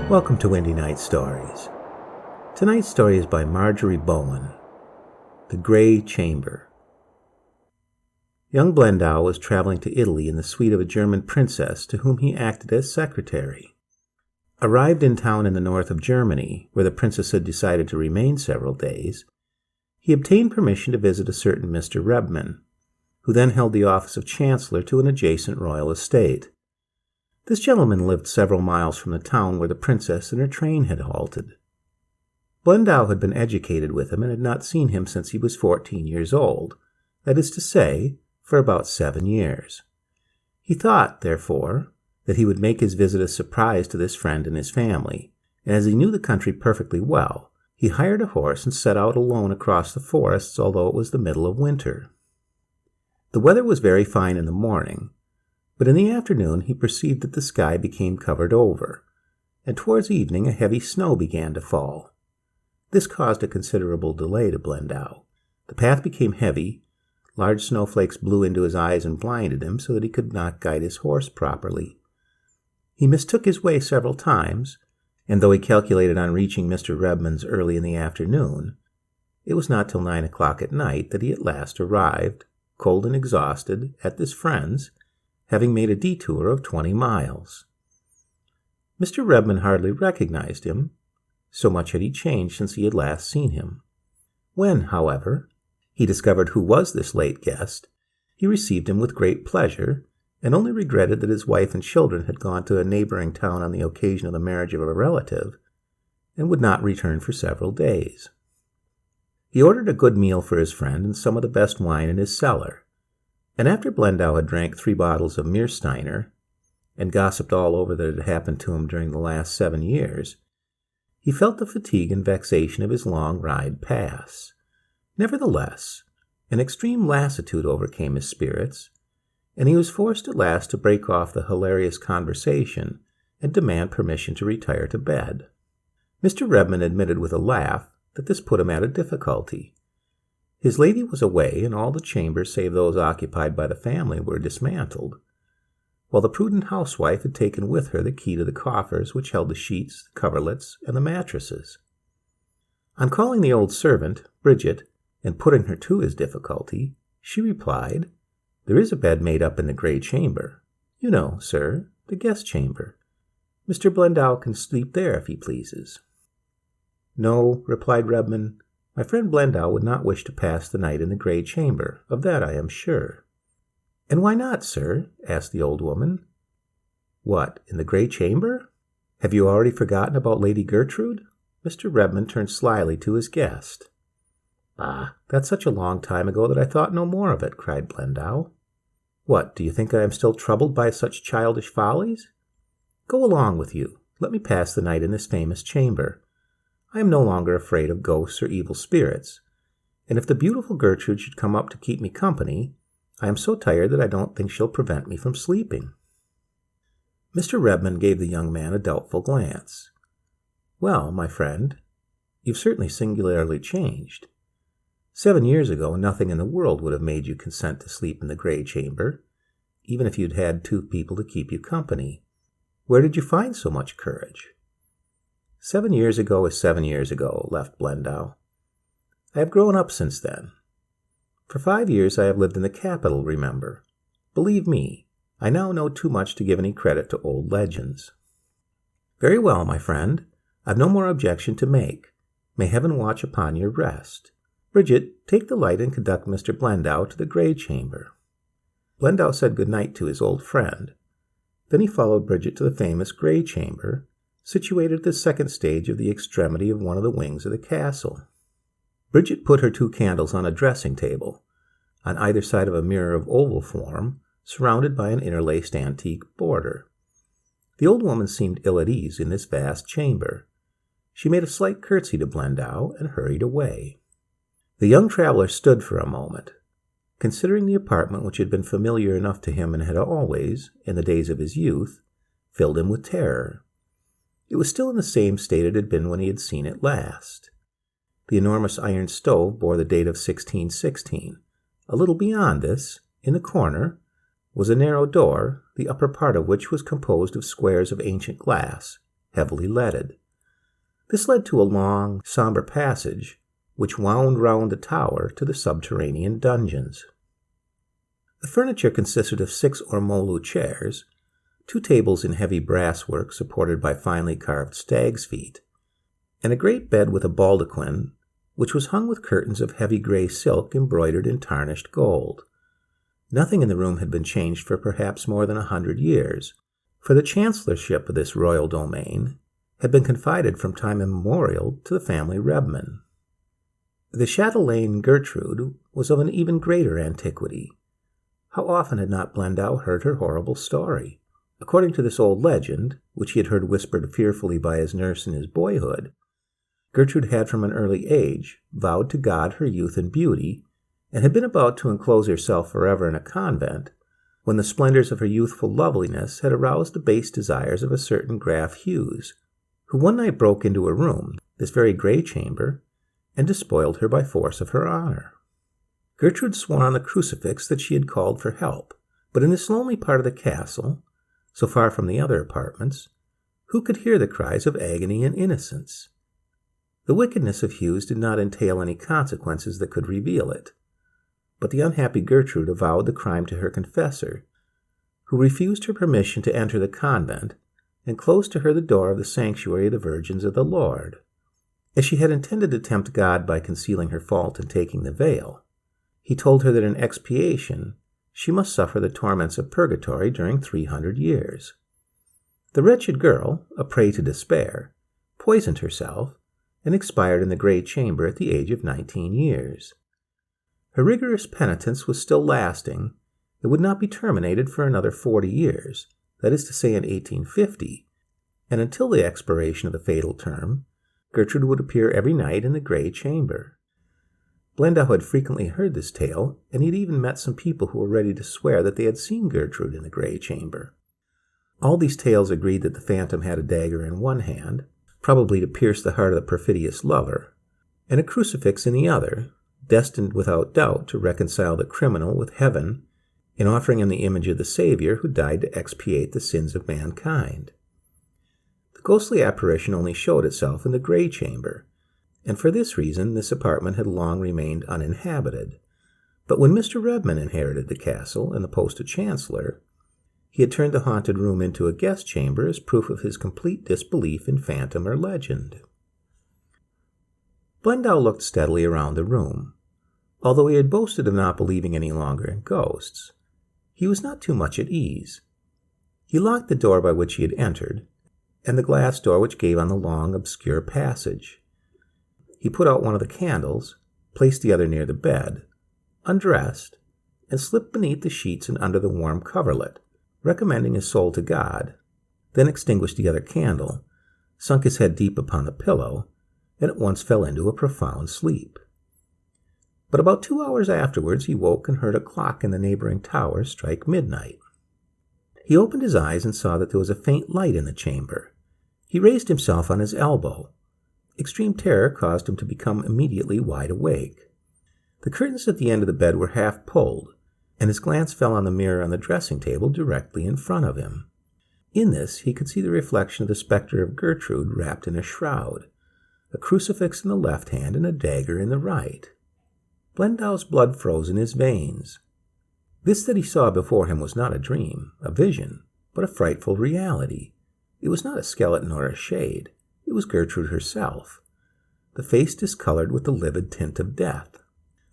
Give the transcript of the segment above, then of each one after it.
Welcome to Windy Night Stories. Tonight's story is by Marjorie Bowman, The Grey Chamber. Young Blendau was traveling to Italy in the suite of a German princess to whom he acted as secretary. Arrived in town in the north of Germany, where the princess had decided to remain several days, he obtained permission to visit a certain Mr. Rebman, who then held the office of chancellor to an adjacent royal estate. This gentleman lived several miles from the town where the princess and her train had halted. Blendau had been educated with him and had not seen him since he was 14 years old, that is to say, for about 7 years. He thought, therefore, that he would make his visit a surprise to this friend and his family, and as he knew the country perfectly well, he hired a horse and set out alone across the forests, although it was the middle of winter. The weather was very fine in the morning, but in the afternoon he perceived that the sky became covered over, and towards evening a heavy snow began to fall. This caused a considerable delay to Blendau. The path became heavy, large snowflakes blew into his eyes and blinded him so that he could not guide his horse properly. He mistook his way several times, and though he calculated on reaching Mr. Rebman's early in the afternoon, it was not till 9 o'clock at night that he at last arrived, cold and exhausted, at this friend's, having made a detour of 20 miles. Mr. Rebman hardly recognized him, so much had he changed since he had last seen him. When, however, he discovered who was this late guest, he received him with great pleasure, and only regretted that his wife and children had gone to a neighboring town on the occasion of the marriage of a relative, and would not return for several days. He ordered a good meal for his friend and some of the best wine in his cellar, and after Blendau had drank 3 bottles of Meersteiner, and gossiped all over that had happened to him during the last 7 years, he felt the fatigue and vexation of his long ride pass. Nevertheless, an extreme lassitude overcame his spirits, and he was forced at last to break off the hilarious conversation and demand permission to retire to bed. Mr. Rebman admitted with a laugh that this put him at a difficulty. His lady was away, and all the chambers save those occupied by the family were dismantled, while the prudent housewife had taken with her the key to the coffers which held the sheets, the coverlets, and the mattresses. On calling the old servant, Bridget, and putting her to his difficulty, she replied, "There is a bed made up in the grey chamber. You know, sir, the guest chamber. Mr. Blendau can sleep there if he pleases." "No," replied Rebman, "my friend Blendau would not wish to pass the night in the grey chamber, of that I am sure." "And why not, sir?" asked the old woman. "What, in the grey chamber? Have you already forgotten about Lady Gertrude?" Mr. Rebman turned slyly to his guest. "Bah, that's such a long time ago that I thought no more of it," cried Blendau. "What, do you think I am still troubled by such childish follies? Go along with you. Let me pass the night in this famous chamber. I am no longer afraid of ghosts or evil spirits, and if the beautiful Gertrude should come up to keep me company, I am so tired that I don't think she'll prevent me from sleeping." Mr. Rebman gave the young man a doubtful glance. "Well, my friend, you've certainly singularly changed. 7 years ago, nothing in the world would have made you consent to sleep in the grey chamber, even if you'd had 2 people to keep you company. Where did you find so much courage?" 7 years ago is 7 years ago, laughed Blendau. "I have grown up since then. For 5 years I have lived in the capital, remember. Believe me, I now know too much to give any credit to old legends." "Very well, my friend. I've no more objection to make. May heaven watch upon your rest. Bridget, take the light and conduct Mr. Blendau to the grey chamber." Blendau said good night to his old friend. Then he followed Bridget to the famous grey chamber, situated at the second stage of the extremity of one of the wings of the castle. Bridget put her 2 candles on a dressing table, on either side of a mirror of oval form, surrounded by an interlaced antique border. The old woman seemed ill at ease in this vast chamber. She made a slight curtsy to Blendau and hurried away. The young traveler stood for a moment, considering the apartment which had been familiar enough to him and had always, in the days of his youth, filled him with terror. It was still in the same state it had been when he had seen it last. The enormous iron stove bore the date of 1616. A little beyond this, in the corner, was a narrow door, the upper part of which was composed of squares of ancient glass, heavily leaded. This led to a long, somber passage which wound round the tower to the subterranean dungeons. The furniture consisted of 6 ormolu chairs, 2 tables in heavy brasswork supported by finely carved stag's feet, and a great bed with a baldaquin which was hung with curtains of heavy gray silk embroidered in tarnished gold. Nothing in the room had been changed for perhaps more than 100 years, for the chancellorship of this royal domain had been confided from time immemorial to the family Rebman. The chatelaine Gertrude was of an even greater antiquity. How often had not Blendau heard her horrible story? According to this old legend, which he had heard whispered fearfully by his nurse in his boyhood, Gertrude had from an early age vowed to God her youth and beauty, and had been about to enclose herself forever in a convent, when the splendors of her youthful loveliness had aroused the base desires of a certain Graf Hughes, who one night broke into her room, this very grey chamber, and despoiled her by force of her honor. Gertrude swore on the crucifix that she had called for help, but in this lonely part of the castle, so far from the other apartments, who could hear the cries of agony and innocence? The wickedness of Hughes did not entail any consequences that could reveal it, but the unhappy Gertrude avowed the crime to her confessor, who refused her permission to enter the convent and closed to her the door of the sanctuary of the Virgins of the Lord. As she had intended to tempt God by concealing her fault and taking the veil, he told her that in expiation she must suffer the torments of purgatory during 300 years. The wretched girl, a prey to despair, poisoned herself and expired in the grey chamber at the age of 19 years. Her rigorous penitence was still lasting. It would not be terminated for another 40 years, that is to say in 1850, and until the expiration of the fatal term, Gertrude would appear every night in the grey chamber. Blendau had frequently heard this tale, and he had even met some people who were ready to swear that they had seen Gertrude in the grey chamber. All these tales agreed that the phantom had a dagger in one hand, probably to pierce the heart of the perfidious lover, and a crucifix in the other, destined without doubt to reconcile the criminal with heaven in offering him the image of the Savior who died to expiate the sins of mankind. The ghostly apparition only showed itself in the grey chamber, and for this reason this apartment had long remained uninhabited. But when Mr. Rebman inherited the castle and the post of chancellor, he had turned the haunted room into a guest chamber as proof of his complete disbelief in phantom or legend. Blendau looked steadily around the room. Although he had boasted of not believing any longer in ghosts, he was not too much at ease. He locked the door by which he had entered, and the glass door which gave on the long, obscure passage. He put out one of the candles, placed the other near the bed, undressed, and slipped beneath the sheets and under the warm coverlet, recommending his soul to God, then extinguished the other candle, sunk his head deep upon the pillow, and at once fell into a profound sleep. But about 2 hours afterwards he woke and heard a clock in the neighboring tower strike midnight. He opened his eyes and saw that there was a faint light in the chamber. He raised himself on his elbow. Extreme terror caused him to become immediately wide awake. The curtains at the end of the bed were half pulled, and his glance fell on the mirror on the dressing table directly in front of him. In this he could see the reflection of the spectre of Gertrude wrapped in a shroud, a crucifix in the left hand and a dagger in the right. Blendau's blood froze in his veins. This that he saw before him was not a dream, a vision, but a frightful reality. It was not a skeleton or a shade. It was Gertrude herself, the face discolored with the livid tint of death.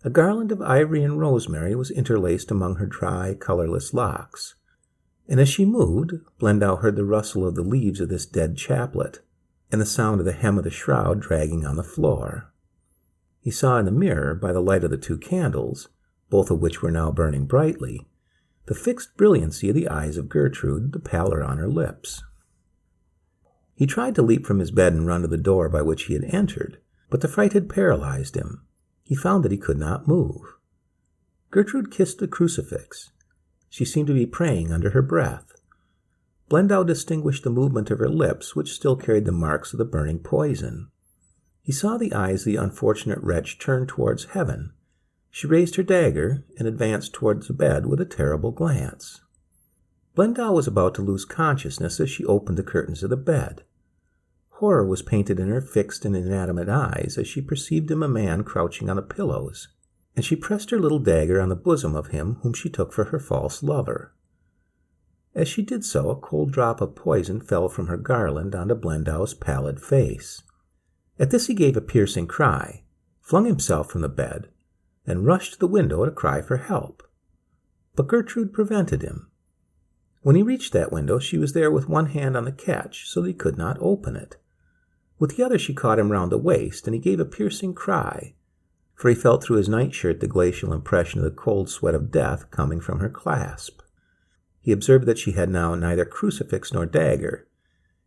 A garland of ivory and rosemary was interlaced among her dry, colorless locks, and as she moved, Blendau heard the rustle of the leaves of this dead chaplet, and the sound of the hem of the shroud dragging on the floor. He saw in the mirror, by the light of the 2 candles, both of which were now burning brightly, the fixed brilliancy of the eyes of Gertrude, the pallor on her lips. He tried to leap from his bed and run to the door by which he had entered, but the fright had paralyzed him. He found that he could not move. Gertrude kissed the crucifix. She seemed to be praying under her breath. Blendau distinguished the movement of her lips, which still carried the marks of the burning poison. He saw the eyes of the unfortunate wretch turn towards heaven. She raised her dagger and advanced towards the bed with a terrible glance. Blendau was about to lose consciousness as she opened the curtains of the bed. Horror was painted in her fixed and inanimate eyes as she perceived him a man crouching on the pillows, and she pressed her little dagger on the bosom of him whom she took for her false lover. As she did so, a cold drop of poison fell from her garland onto Blendow's pallid face. At this he gave a piercing cry, flung himself from the bed, and rushed to the window to cry for help. But Gertrude prevented him. When he reached that window, she was there with one hand on the catch, so that he could not open it. With the other she caught him round the waist, and he gave a piercing cry, for he felt through his nightshirt the glacial impression of the cold sweat of death coming from her clasp. He observed that she had now neither crucifix nor dagger,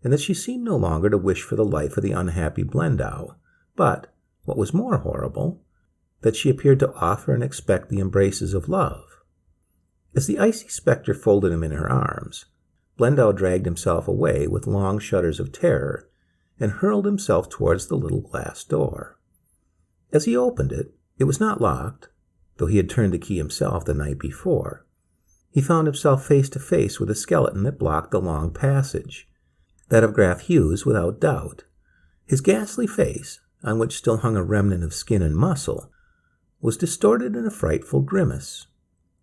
and that she seemed no longer to wish for the life of the unhappy Blendow, but, what was more horrible, that she appeared to offer and expect the embraces of love. As the icy spectre folded him in her arms, Blendow dragged himself away with long shudders of terror, and hurled himself towards the little glass door. As he opened it, it was not locked, though he had turned the key himself the night before. He found himself face to face with a skeleton that blocked the long passage, that of Graf Hughes without doubt. His ghastly face, on which still hung a remnant of skin and muscle, was distorted in a frightful grimace.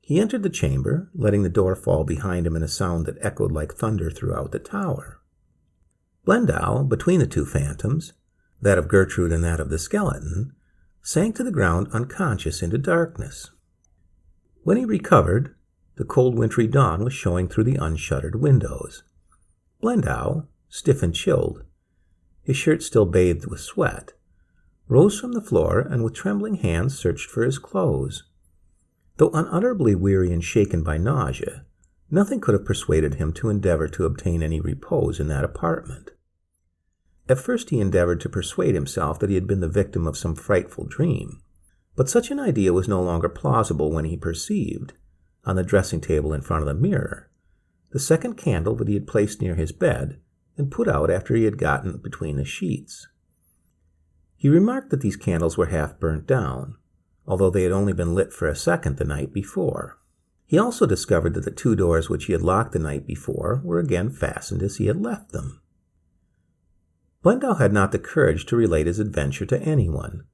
He entered the chamber, letting the door fall behind him in a sound that echoed like thunder throughout the tower. Blendow, between the two phantoms, that of Gertrude and that of the skeleton, sank to the ground unconscious into darkness. When he recovered, the cold wintry dawn was showing through the unshuttered windows. Blendow, stiff and chilled, his shirt still bathed with sweat, rose from the floor and with trembling hands searched for his clothes. Though unutterably weary and shaken by nausea, nothing could have persuaded him to endeavor to obtain any repose in that apartment. At first he endeavored to persuade himself that he had been the victim of some frightful dream, but such an idea was no longer plausible when he perceived, on the dressing-table in front of the mirror, the second candle that he had placed near his bed and put out after he had gotten between the sheets. He remarked that these candles were half burnt down, although they had only been lit for a second the night before. He also discovered that the two doors which he had locked the night before were again fastened as he had left them. Blendow had not the courage to relate his adventure to anyone.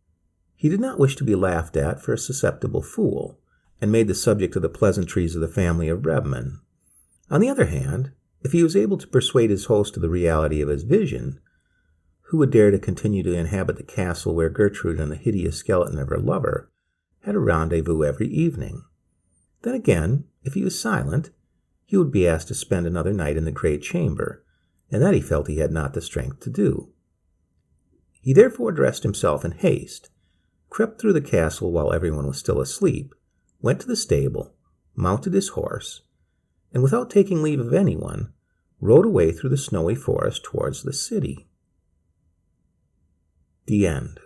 He did not wish to be laughed at for a susceptible fool, and made the subject of the pleasantries of the family of Rebman. On the other hand, if he was able to persuade his host of the reality of his vision, who would dare to continue to inhabit the castle where Gertrude and the hideous skeleton of her lover had a rendezvous every evening? Then again, if he was silent, he would be asked to spend another night in the great chamber, and that he felt he had not the strength to do. He therefore dressed himself in haste, crept through the castle while everyone was still asleep, went to the stable, mounted his horse, and without taking leave of anyone, rode away through the snowy forest towards the city. The end.